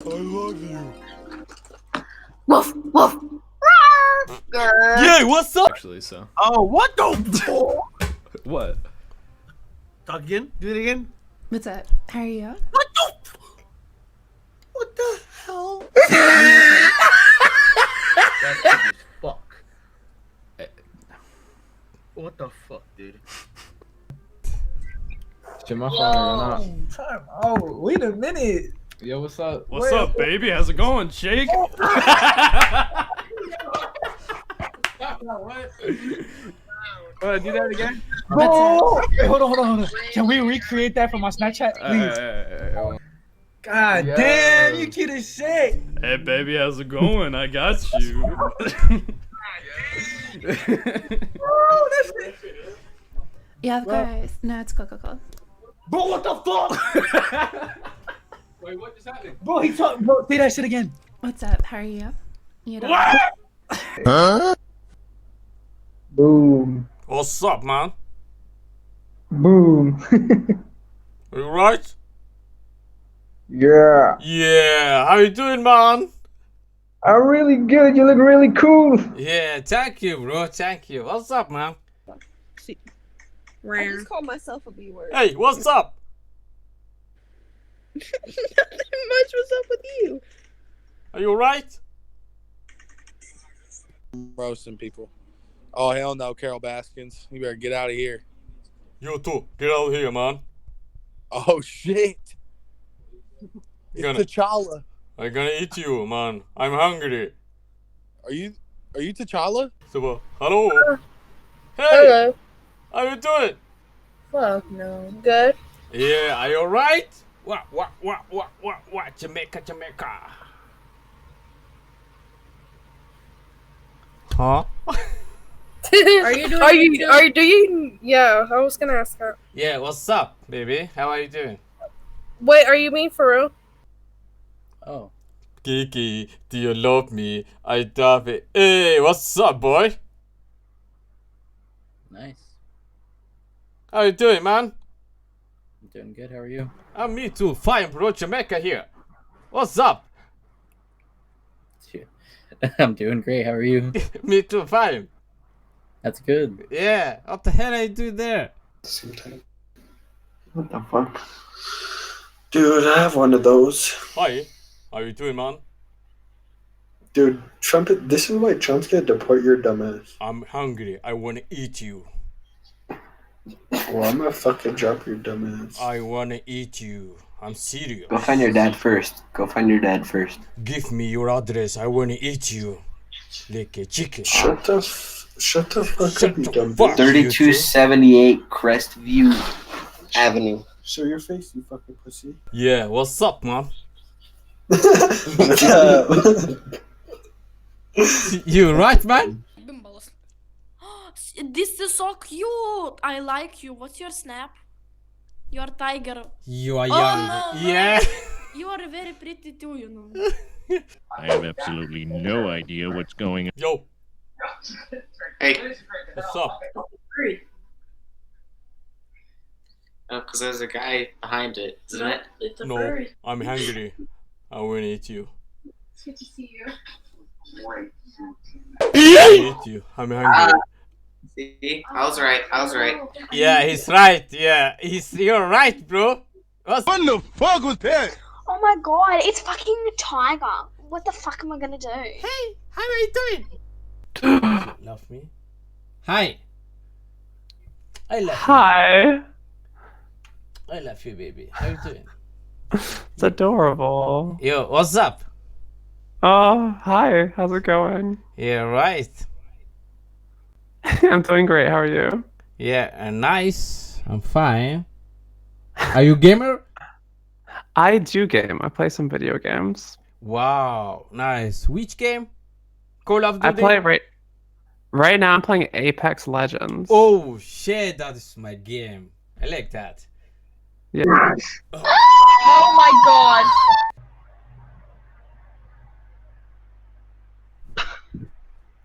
I love you. Woof, woof. Yeah, what's up? Actually, so. Oh, what the? What? Talk again. Do it again. What's up? How are you? What the? What the hell? That's creepy as fuck. What the fuck, dude? Shit, my phone ran out. Time out. Wait a minute. Yo, what's up? What's up, baby? How's it going, Shake? What? Do that again? Oh, wait, hold on. Can we recreate that for my Snapchat, please? God Yeah. damn, you cute as shit. Hey, baby, how's it going? I got you. Oh, that's it. Yeah, of course. No, it's cool. Bro, what the fuck? Wait, what just happened? Bro, he talking. Bro, say that shit again. What's up? How are you? You know. What? Boom. What's up, man? Boom. Are you right? Yeah. Yeah. How you doing, man? I'm really good. You look really cool. Yeah, thank you, bro. Thank you. What's up, man? I just called myself a B word. Hey, what's up? Nothing much. What's up with you? Are you right? Roasting people. Oh, hell no, Carol Baskins. You better get out of here. You too. Get out of here, man. Oh, shit. It's Gonna- T'Challa. I'm gonna eat you, man. I'm hungry. Are you T'Challa? So, hello. Hey, Hello. how you doing? Fuck no. Good. Yeah, are you alright? What, Jamaica. Huh? Are you doing? Yeah, I was gonna ask that. Yeah, what's up, baby? How are you doing? Wait, are you being for real? Oh. Kiki, do you love me? I love it. Hey, what's up, boy? Nice. How you doing, man? I'm doing good. How are you? Me too. Fine, bro. Jamaica here. What's up? I'm doing great. How are you? Me too, fine. That's good. Yeah, what the hell are you doing there? What the fuck? Dude, I have one of those. Hi, how you doing, man? Dude, this is why Trump's gonna deport your dumbass. I'm hungry. I wanna eat you. Well, I'm gonna fucking drop your dumbass. I wanna eat you. I'm serious. Go find your dad first. Give me your address. I wanna eat you. Like a chicken. Shut the fuck up, you dumb fuck. bitch. 3278 Crestview Avenue. Show your face, you fucking pussy. Yeah, what's up, man? What's up? You right, man? This is so cute. I like you. What's your snap? You're tiger. You are Oh, young. no, Yeah. You are very pretty too, you know. I have absolutely no idea what's going on. Yo, Hey. what's up? Oh, because there's a guy behind it, isn't it? It's a No, furry. I'm hungry. I wanna eat you. It's good to see you. I eat you. I'm hungry. See? I was right. Yeah, he's right. Yeah, you're right, bro. What the fuck was that? Oh my god, it's fucking a tiger. What the fuck am I gonna do? Hey, how are you doing? Love me? Hi. I love Hi. you. I love you, baby. How you doing? It's adorable. Yo, what's up? Oh, hi. How's it going? Yeah, right. I'm doing great. How are you? Yeah, nice. I'm fine. Are you gamer? I do game. I play some video games. Wow, nice. Which game? Call of I Duty? play right now. I'm playing Apex Legends. Oh shit, that is my game. I like that. Yeah. Oh my god.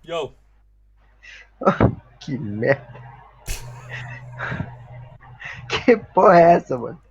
Yo. Que merda. Que porra é essa, mano?